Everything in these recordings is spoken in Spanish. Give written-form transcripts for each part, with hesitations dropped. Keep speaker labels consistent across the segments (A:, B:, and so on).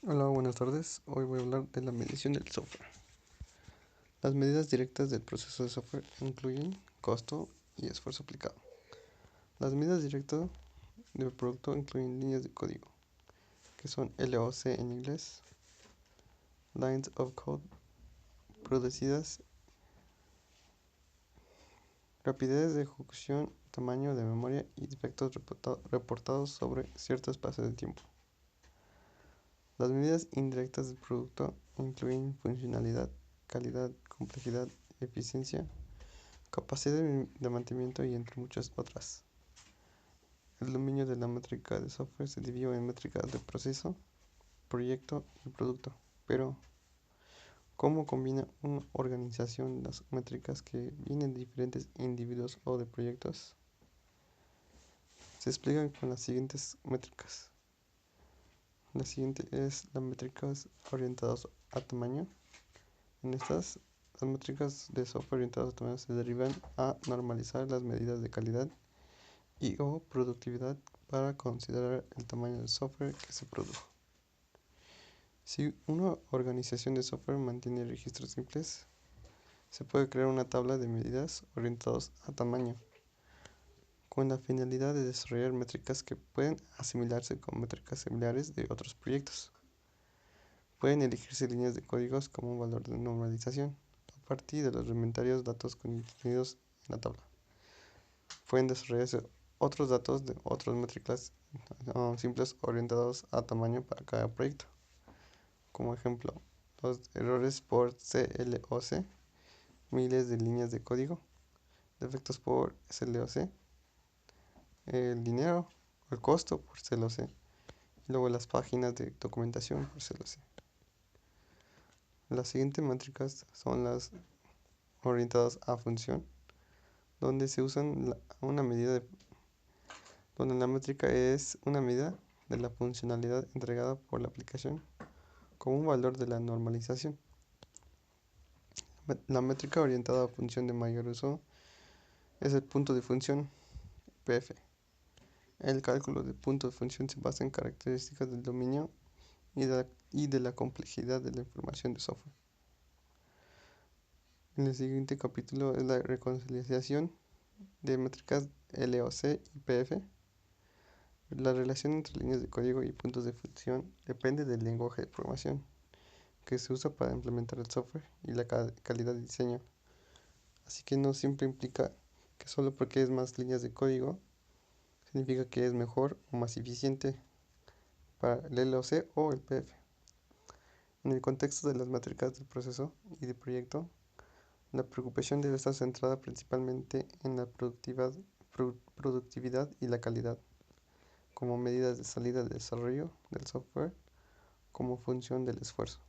A: Hola, buenas tardes. Hoy voy a hablar de la medición del software. Las medidas directas del proceso de software incluyen costo y esfuerzo aplicado. Las medidas directas del producto incluyen líneas de código, que son LOC en inglés, Lines of Code producidas, rapidez de ejecución, tamaño de memoria y defectos reportados sobre cierto espacio de tiempo. Las medidas indirectas del producto incluyen funcionalidad, calidad, complejidad, eficiencia, capacidad de mantenimiento y entre muchas otras. El dominio de la métrica de software se dividió en métricas de proceso, proyecto y producto. Pero, ¿cómo combina una organización las métricas que vienen de diferentes individuos o de proyectos? Se explican con las siguientes métricas. La siguiente es las métricas orientadas a tamaño. En estas, las métricas de software orientadas a tamaño se derivan a normalizar las medidas de calidad y o productividad para considerar el tamaño del software que se produjo. Si una organización de software mantiene registros simples, se puede crear una tabla de medidas orientadas a tamaño, con la finalidad de desarrollar métricas que pueden asimilarse con métricas similares de otros proyectos. Pueden elegirse líneas de códigos como un valor de normalización a partir de los inventarios datos contenidos en la tabla. Pueden desarrollarse otros datos de otras métricas simples orientados a tamaño para cada proyecto. Como ejemplo, los errores por CLOC, miles de líneas de código, defectos por SLOC, el dinero, el costo por CLOC, y luego las páginas de documentación por CLOC. Las siguientes métricas son las orientadas a función, donde se usan una medida donde la métrica es una medida de la funcionalidad entregada por la aplicación como un valor de la normalización. La métrica orientada a función de mayor uso es el punto de función, PF. El cálculo de punto de función se basa en características del dominio y de la complejidad de la información de software. En el siguiente capítulo es la reconciliación de métricas LOC y PF. La relación entre líneas de código y puntos de función depende del lenguaje de programación que se usa para implementar el software y la calidad de diseño. Así que no siempre implica que solo porque es más líneas de código significa que es mejor o más eficiente para el LOC o el PF. En el contexto de las métricas del proceso y del proyecto, la preocupación debe estar centrada principalmente en la productividad y la calidad, como medidas de salida de desarrollo del software como función del esfuerzo,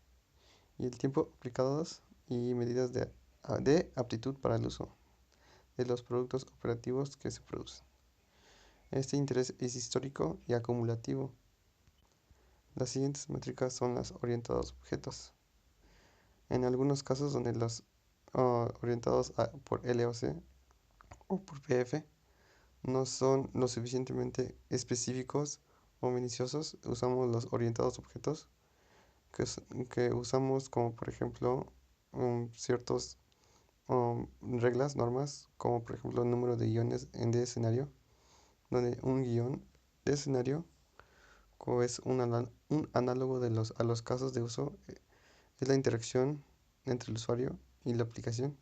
A: y el tiempo aplicados y medidas de aptitud para el uso de los productos operativos que se producen. Este interés es histórico y acumulativo. Las siguientes métricas son las orientadas a objetos. En algunos casos donde los orientados por LOC o por PF no son lo suficientemente específicos o minuciosos, usamos los orientados a objetos que usamos como por ejemplo ciertas reglas, normas, como por ejemplo el número de guiones de escenario, donde un guión de escenario es un análogo a los casos de uso, es la interacción entre el usuario y la aplicación,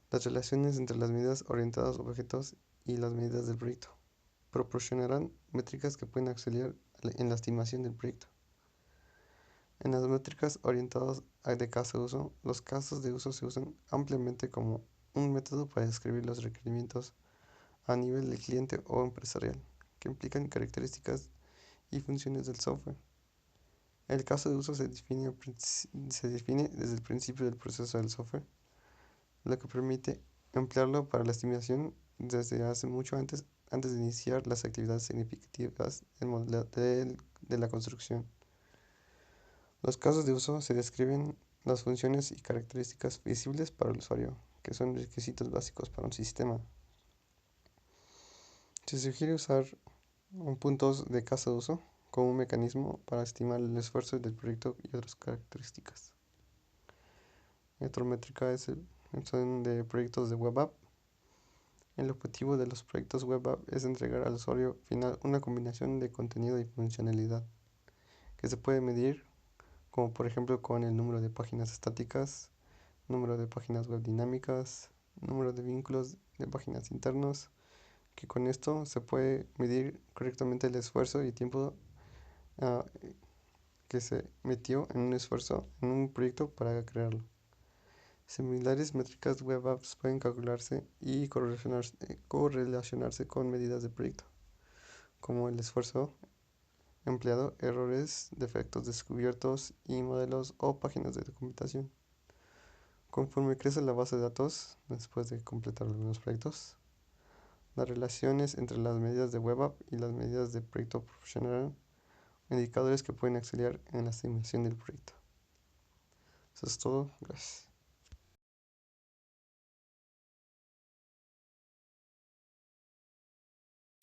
A: las relaciones entre las medidas orientadas a objetos y las medidas del proyecto. Proporcionarán métricas que pueden auxiliar en la estimación del proyecto. En las métricas orientadas de caso de uso, los casos de uso se usan ampliamente como un método para describir los requerimientos a nivel de cliente o empresarial, que implican características y funciones del software. El caso de uso se define desde el principio del proceso del software, lo que permite emplearlo para la estimación desde hace mucho antes de iniciar las actividades significativas de la construcción. Los casos de uso se describen las funciones y características visibles para el usuario, que son requisitos básicos para un sistema. Se sugiere usar puntos de caso de uso como un mecanismo para estimar el esfuerzo del proyecto y otras características. Otra métrica son de proyectos de web app. El objetivo de los proyectos web app es entregar al usuario final una combinación de contenido y funcionalidad que se puede medir, como por ejemplo con el número de páginas estáticas, número de páginas web dinámicas, número de vínculos de páginas internos, que con esto se puede medir correctamente el esfuerzo y tiempo uh, que se metió en un esfuerzo en un proyecto para crearlo. Similares métricas web apps pueden calcularse y correlacionarse con medidas de proyecto, como el esfuerzo empleado, errores, defectos descubiertos y modelos o páginas de documentación. Conforme crece la base de datos, después de completar algunos proyectos, las relaciones entre las medidas de web app y las medidas de proyecto proporcionarán indicadores que pueden auxiliar en la estimación del proyecto. Eso es todo. Gracias.